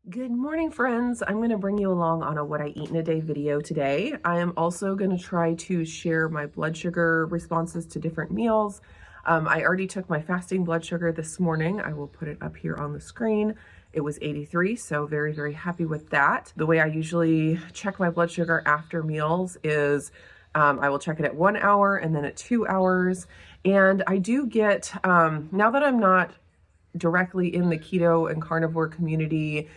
Good morning, friends. I'm going to bring you along on a what I eat in a day video today. I am also going to try to share my blood sugar responses to different meals. I already took my fasting blood sugar this morning. I will put it up here on the screen. It was 83, so very, very happy with that. The way I usually check my blood sugar after meals is I will check it at 1 hour and then at 2 hours. And I do get, now that I'm not directly in the keto and carnivore community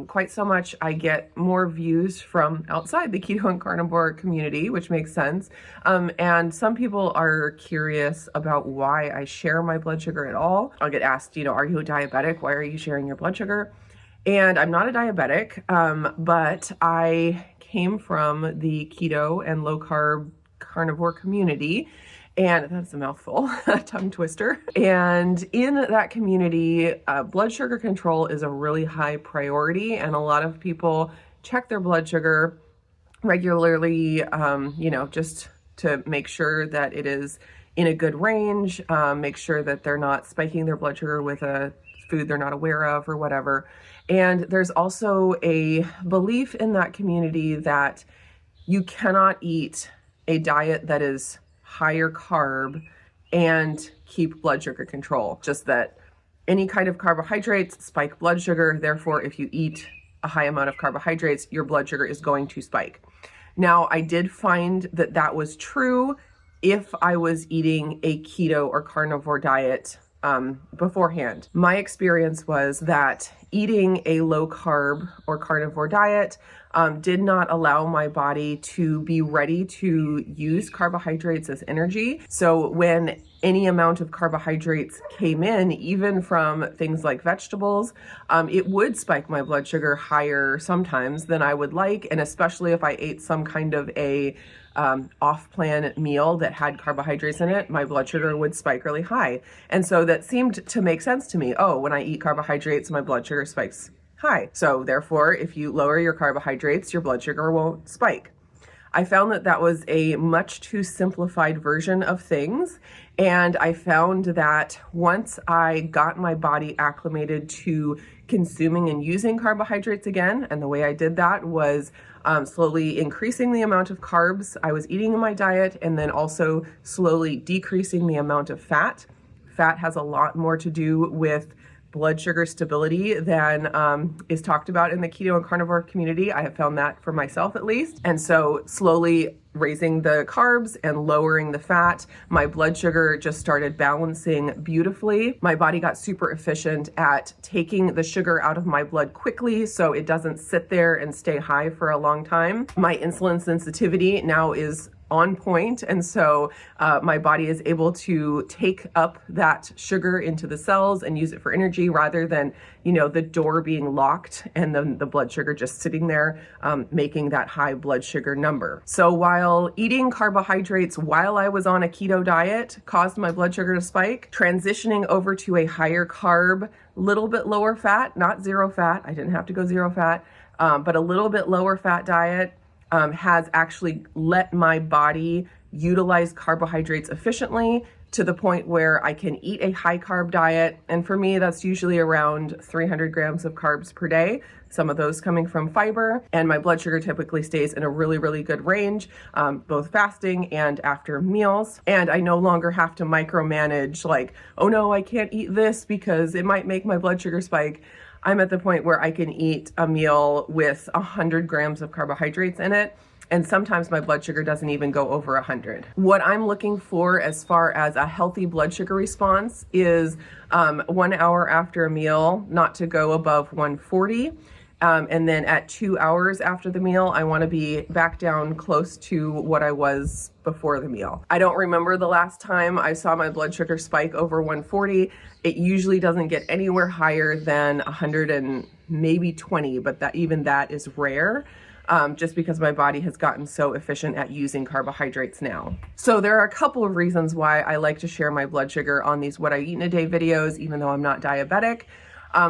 quite so much, I get more views from outside the keto and carnivore community, which makes sense. And some people are curious about why I share my blood sugar at all. I'll get asked, are you a diabetic? Why are you sharing your blood sugar? And I'm not a diabetic, but I came from the keto and low carb carnivore community. And that's a mouthful, a tongue twister. And in that community, blood sugar control is a really high priority. And a lot of people check their blood sugar regularly, just to make sure that it is in a good range, make sure that they're not spiking their blood sugar with a food they're not aware of or whatever. And there's also a belief in that community that you cannot eat a diet that is higher carb and keep blood sugar control. Just that any kind of carbohydrates spike blood sugar. Therefore, if you eat a high amount of carbohydrates, your blood sugar is going to spike. Now, I did find that that was true if I was eating a keto or carnivore diet beforehand. My experience was that eating a low carb or carnivore diet did not allow my body to be ready to use carbohydrates as energy. So when any amount of carbohydrates came in, even from things like vegetables, it would spike my blood sugar higher sometimes than I would like. And especially if I ate some kind of a off-plan meal that had carbohydrates in it, my blood sugar would spike really high. And so that seemed to make sense to me. Oh, when I eat carbohydrates, my blood sugar spikes high. So therefore, if you lower your carbohydrates, your blood sugar won't spike. I found that that was a much too simplified version of things. And I found that once I got my body acclimated to consuming and using carbohydrates again, and the way I did that was slowly increasing the amount of carbs I was eating in my diet, and then also slowly decreasing the amount of fat. Fat has a lot more to do with blood sugar stability than is talked about in the keto and carnivore community. I have found that for myself at least. And so slowly raising the carbs and lowering the fat, my blood sugar just started balancing beautifully. My body got super efficient at taking the sugar out of my blood quickly so it doesn't sit there and stay high for a long time. My insulin sensitivity now is on point, and so my body is able to take up that sugar into the cells and use it for energy rather than the door being locked and then the blood sugar just sitting there making that high blood sugar number. So while eating carbohydrates while I was on a keto diet caused my blood sugar to spike, transitioning over to a higher carb, little bit lower fat, not zero fat, I didn't have to go zero fat, but a little bit lower fat diet has actually let my body utilize carbohydrates efficiently to the point where I can eat a high carb diet. And for me, that's usually around 300 grams of carbs per day, some of those coming from fiber. And my blood sugar typically stays in a really, really good range, both fasting and after meals. And I no longer have to micromanage like, oh no, I can't eat this because it might make my blood sugar spike. I'm at the point where I can eat a meal with 100 grams of carbohydrates in it, and sometimes my blood sugar doesn't even go over 100. What I'm looking for as far as a healthy blood sugar response is 1 hour after a meal, not to go above 140. And then at 2 hours after the meal, I want to be back down close to what I was before the meal. I don't remember the last time I saw my blood sugar spike over 140. It usually doesn't get anywhere higher than 100 and maybe 20, but that is rare. Just because my body has gotten so efficient at using carbohydrates now. So there are a couple of reasons why I like to share my blood sugar on these What I Eat in a Day videos, even though I'm not diabetic.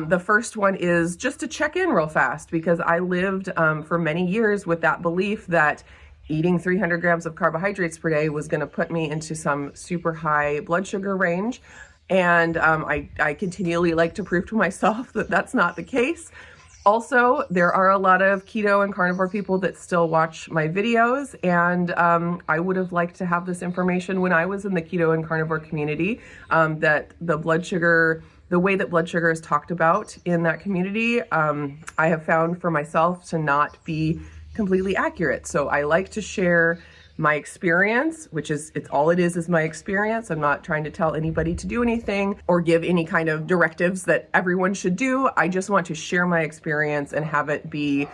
The first one is just to check in real fast, because I lived for many years with that belief that eating 300 grams of carbohydrates per day was going to put me into some super high blood sugar range. And I continually like to prove to myself that that's not the case. Also, there are a lot of keto and carnivore people that still watch my videos, and I would have liked to have this information when I was in the keto and carnivore community, that the blood sugar, the way that blood sugar is talked about in that community, I have found for myself to not be completely accurate. So I like to share my experience, which is, it's all it is my experience. I'm not trying to tell anybody to do anything or give any kind of directives that everyone should do. I just want to share my experience and have it be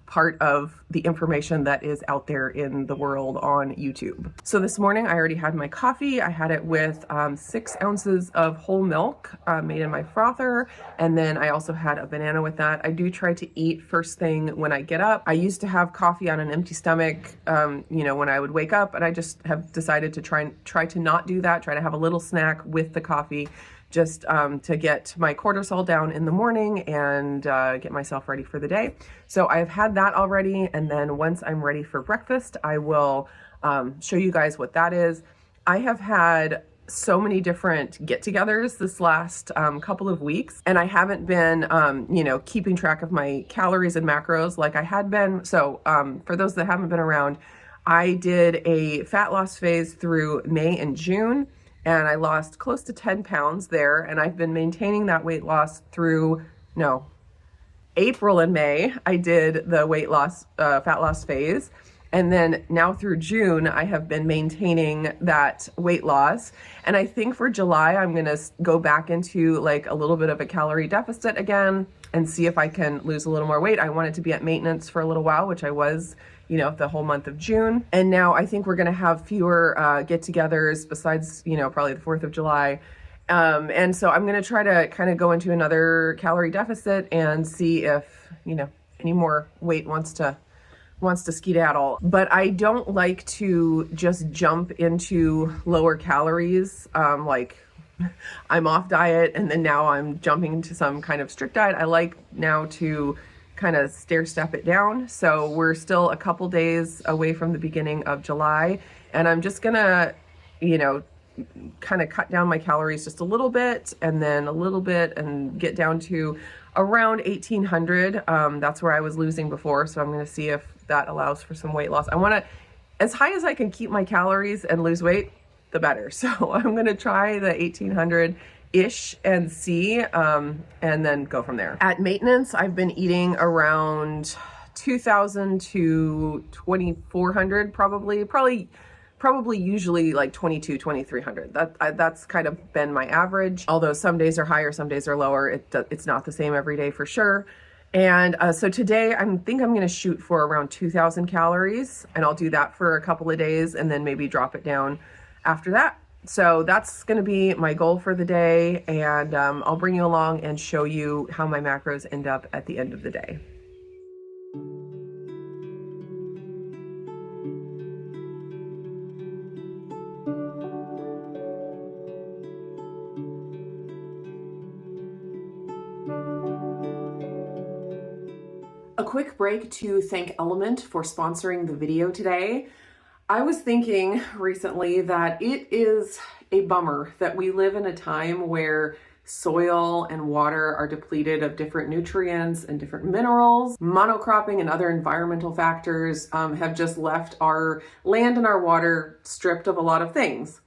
part of the information that is out there in the world on YouTube. So this morning I already had my coffee. I had it with 6 ounces of whole milk made in my frother. And then I also had a banana with that. I do try to eat first thing when I get up. I used to have coffee on an empty stomach, you know, when I would wake up, and I just have decided to try to not do that, try to have a little snack with the coffee, just to get my cortisol down in the morning and get myself ready for the day. So I've had that already, and then once I'm ready for breakfast, I will show you guys what that is. I have had so many different get-togethers this last couple of weeks, and I haven't been, you know, keeping track of my calories and macros like I had been. So for those that haven't been around, I did a fat loss phase through May and June, and I lost close to 10 pounds there, and I've been maintaining that weight loss through, April and May. I did the weight loss, fat loss phase, and then now through June, I have been maintaining that weight loss. And I think for July, I'm gonna go back into like a little bit of a calorie deficit again and see if I can lose a little more weight. I wanted to be at maintenance for a little while, which I was, you know, the whole month of June. And now I think we're gonna have fewer get-togethers besides, you know, probably the 4th of July. And so I'm gonna try to kind of go into another calorie deficit and see if, you know, any more weight wants to skedaddle. But I don't like to just jump into lower calories, like I'm off diet and then now I'm jumping into some kind of strict diet. I like now to kind of stair step it down. So we're still a couple days away from the beginning of July, and I'm just gonna, you know, kind of cut down my calories just a little bit and then a little bit and get down to around 1800. That's where I was losing before. So I'm going to see if that allows for some weight loss. I want to, as high as I can keep my calories and lose weight, the better. So I'm going to try the 1800-ish and see, and then go from there. At maintenance, I've been eating around 2000 to 2400, probably usually like 2300. That's kind of been my average. Although some days are higher, some days are lower. It's not the same every day for sure. And so today I think I'm going to shoot for around 2000 calories, and I'll do that for a couple of days and then maybe drop it down after that. So that's going to be my goal for the day, and I'll bring you along and show you how my macros end up at the end of the day. A quick break to thank Element for sponsoring the video today. I was thinking recently that it is a bummer that we live in a time where soil and water are depleted of different nutrients and different minerals. Monocropping and other environmental factors have just left our land and our water stripped of a lot of things.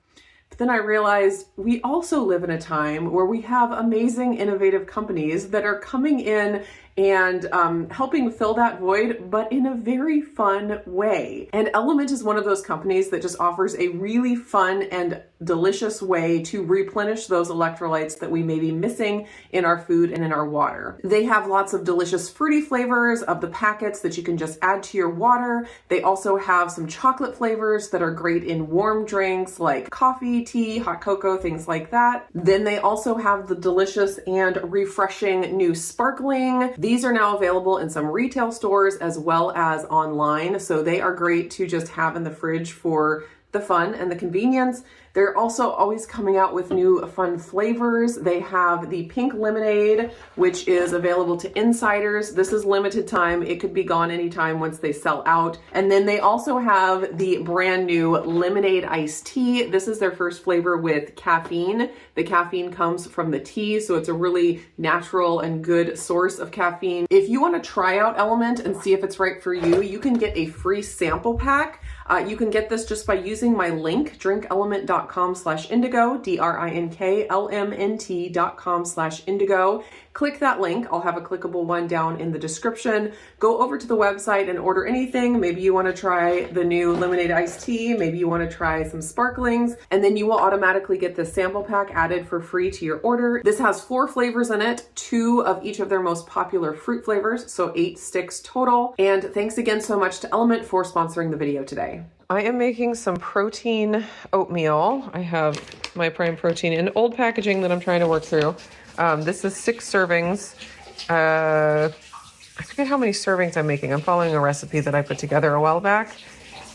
But then I realized we also live in a time where we have amazing, innovative companies that are coming in and helping fill that void, but in a very fun way. And Element is one of those companies that just offers a really fun and delicious way to replenish those electrolytes that we may be missing in our food and in our water. They have lots of delicious fruity flavors of the packets that you can just add to your water. They also have some chocolate flavors that are great in warm drinks like coffee, tea, hot cocoa, things like that. Then they also have the delicious and refreshing new sparkling. These are now available in some retail stores as well as online, so they are great to just have in the fridge for the fun and the convenience. They're also always coming out with new fun flavors. They have the pink lemonade, which is available to insiders. This is limited time. It could be gone anytime once they sell out. And then they also have the brand new lemonade iced tea. This is their first flavor with caffeine. The caffeine comes from the tea, so it's a really natural and good source of caffeine. If you want to try out Element and see if it's right for you, you can get a free sample pack. You can get this just by using my link, drinkelement.com/indigo, drinklmnt.com/indigo. Click that link. I'll have a clickable one down in the description. Go over to the website and order anything. Maybe you want to try the new lemonade iced tea. Maybe you want to try some sparklings, and then you will automatically get the sample pack added for free to your order. This has 4 flavors in it, 2 of each of their most popular fruit flavors, so 8 sticks total. And thanks again so much to Element for sponsoring the video today. I am making some protein oatmeal. I have my Prime Protein in old packaging that I'm trying to work through. This is 6 servings. I forget how many servings I'm making. I'm following a recipe that I put together a while back.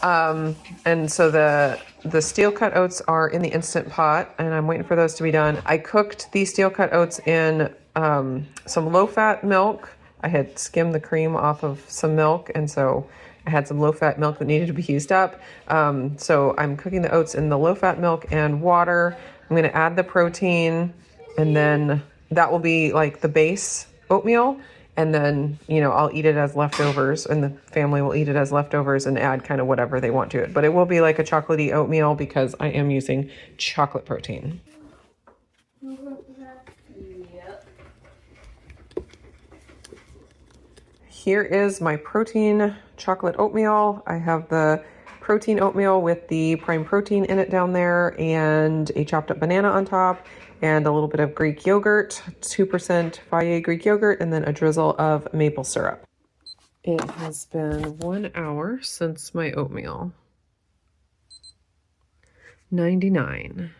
And so the steel cut oats are in the Instant Pot, and I'm waiting for those to be done. I cooked these steel cut oats in some low-fat milk. I had skimmed the cream off of some milk, and so I had some low-fat milk that needed to be used up. So I'm cooking the oats in the low-fat milk and water. I'm going to add the protein, and then that will be like the base oatmeal. And then, you know, I'll eat it as leftovers, and the family will eat it as leftovers and add kind of whatever they want to it. But it will be like a chocolatey oatmeal because I am using chocolate protein. Here is my protein chocolate oatmeal. I have the protein oatmeal with the Prime Protein in it down there, and a chopped up banana on top, and a little bit of Greek yogurt, 2% Fage Greek yogurt, and then a drizzle of maple syrup. It has been 1 hour since my oatmeal. 99.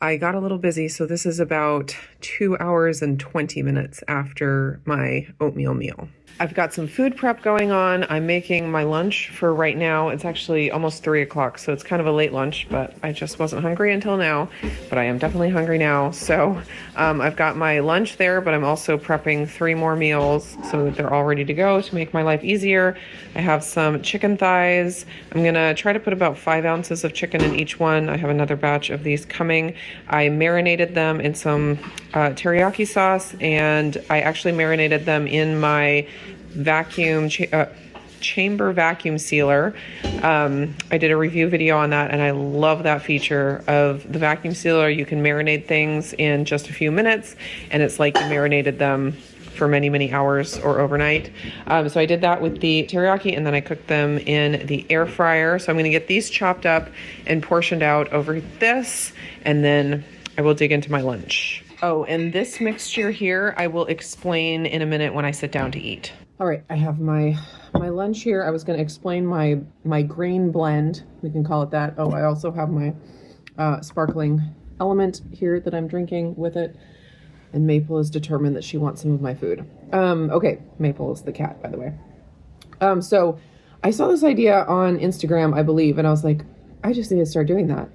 I got a little busy, so this is about 2 hours and 20 minutes after my oatmeal meal. I've got some food prep going on. I'm making my lunch for right now. It's actually almost 3 o'clock, so it's kind of a late lunch, but I just wasn't hungry until now, but I am definitely hungry now. So I've got my lunch there, but I'm also prepping 3 more meals so that they're all ready to go to make my life easier. I have some chicken thighs. I'm gonna try to put about 5 ounces of chicken in each one. I have another batch of these coming. I marinated them in some teriyaki sauce, and I actually marinated them in my chamber vacuum sealer. I did a review video on that, and I love that feature of the vacuum sealer. You can marinate things in just a few minutes, and it's like you marinated them for many, many hours or overnight. So I did that with the teriyaki, and then I cooked them in the air fryer. So I'm going to get these chopped up and portioned out over this, and then I will dig into my lunch. Oh, and this mixture here, I will explain in a minute when I sit down to eat. All right, I have my lunch here. I was going to explain my grain blend. We can call it that. Oh, I also have my sparkling Element here that I'm drinking with it. And Maple is determined that she wants some of my food. Okay, Maple is the cat, by the way. So I saw this idea on Instagram, I believe, and I was like, I just need to start doing that.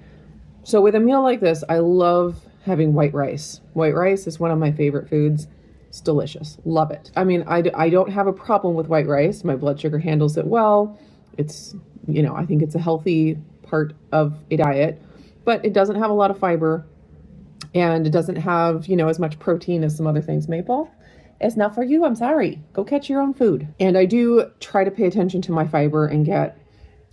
So with a meal like this, I love having white rice. White rice is one of my favorite foods. It's delicious. Love it. I mean, I don't have a problem with white rice. My blood sugar handles it well. It's, you know, I think it's a healthy part of a diet, but it doesn't have a lot of fiber, and it doesn't have, you know, as much protein as some other things. Maple, it's not for you. I'm sorry. Go catch your own food. And I do try to pay attention to my fiber and get,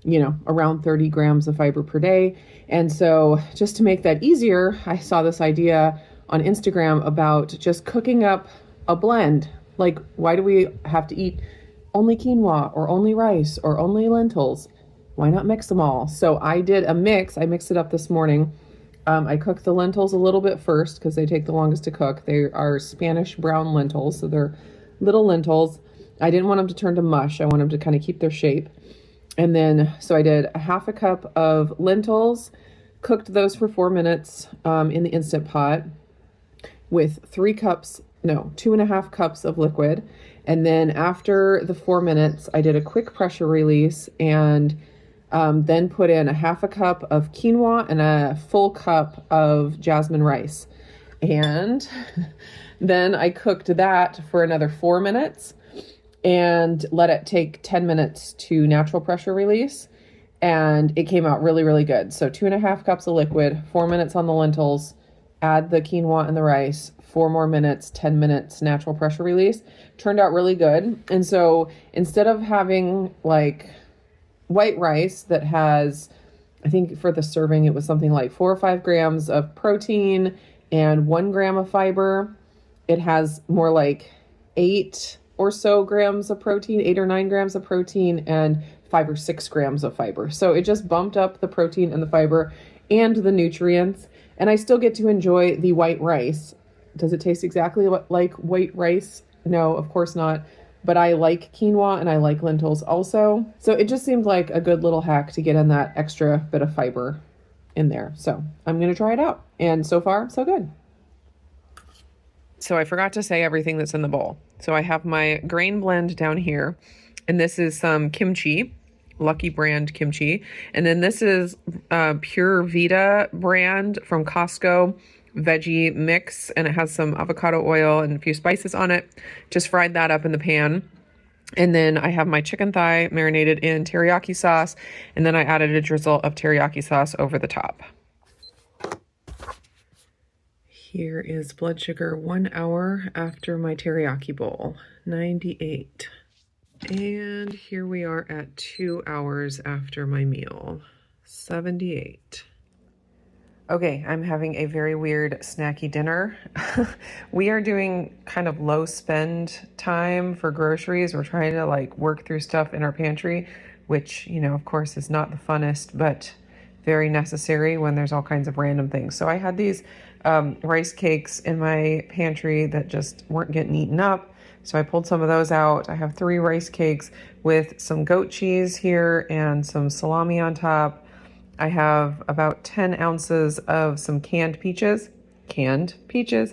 you know, around 30 grams of fiber per day. And so just to make that easier, I saw this idea on Instagram about just cooking up a blend. Like, why do we have to eat only quinoa or only rice or only lentils? Why not mix them all? So I did a mix. I mixed it up this morning. I cooked the lentils a little bit first because they take the longest to cook. They are Spanish brown lentils, so they're little lentils. I didn't want them to turn to mush. I want them to kind of keep their shape. And then, so I did a half a cup of lentils, cooked those for 4 minutes in the Instant Pot with 2.5 cups of liquid. And then after the 4 minutes, I did a quick pressure release and Then put in a half a cup of quinoa and a full cup of jasmine rice. And then I cooked that for another 4 minutes and let it take 10 minutes to natural pressure release. And it came out really, really good. So 2.5 cups of liquid, 4 minutes on the lentils, add the quinoa and the rice, 4 more minutes, 10 minutes natural pressure release. Turned out really good. And so instead of having like white rice that has, I think for the serving, it was something like 4 or 5 grams of protein and 1 gram of fiber, it has more like 8 or so grams of protein, 8 or 9 grams of protein, and 5 or 6 grams of fiber. So it just bumped up the protein and the fiber and the nutrients. And I still get to enjoy the white rice. Does it taste exactly like white rice? No, of course not. But I like quinoa and I like lentils also. So it just seemed like a good little hack to get in that extra bit of fiber in there. So I'm going to try it out. And so far, so good. So I forgot to say everything that's in the bowl. So I have my grain blend down here. And this is some kimchi, Lucky brand kimchi. And then this is Pure Vita brand from Costco veggie mix. And it has some avocado oil and a few spices on it. Just fried that up in the pan. And then I have my chicken thigh marinated in teriyaki sauce. And then I added a drizzle of teriyaki sauce over the top. Here is blood sugar 1 hour after my teriyaki bowl, 98. And here we are at 2 hours after my meal, 78. Okay, I'm having a very weird snacky dinner. We are doing kind of low spend time for groceries. We're trying to like work through stuff in our pantry, which, you know, of course is not the funnest, but very necessary when there's all kinds of random things. So I had these rice cakes in my pantry that just weren't getting eaten up. So I pulled some of those out. I have 3 rice cakes with some goat cheese here and some salami on top. I have about 10 ounces of some canned peaches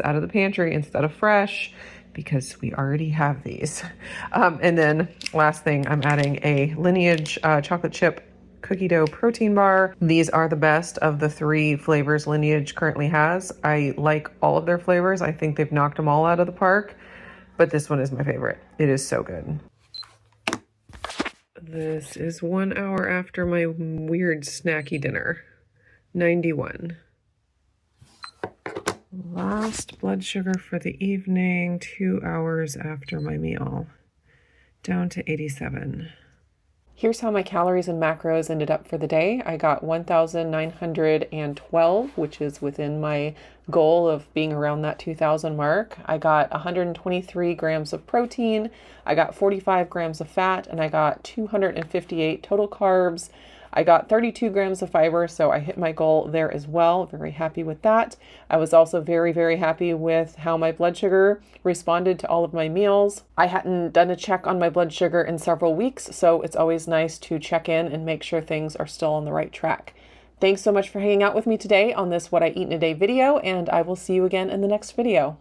out of the pantry instead of fresh because we already have these. And then last thing, I'm adding a Lineage chocolate chip cookie dough protein bar. These are the best of the 3 flavors Lineage currently has. I like all of their flavors. I think they've knocked them all out of the park, but this one is my favorite. It is so good. This is 1 hour after my weird snacky dinner, 91. Last blood sugar for the evening, 2 hours after my meal, down to 87. Here's how my calories and macros ended up for the day. I got 1,912, which is within my goal of being around that 2,000 mark. I got 123 grams of protein, I got 45 grams of fat, and I got 258 total carbs. I got 32 grams of fiber, so I hit my goal there as well. Very happy with that. I was also very, very happy with how my blood sugar responded to all of my meals. I hadn't done a check on my blood sugar in several weeks, so it's always nice to check in and make sure things are still on the right track. Thanks so much for hanging out with me today on this What I Eat in a Day video, and I will see you again in the next video.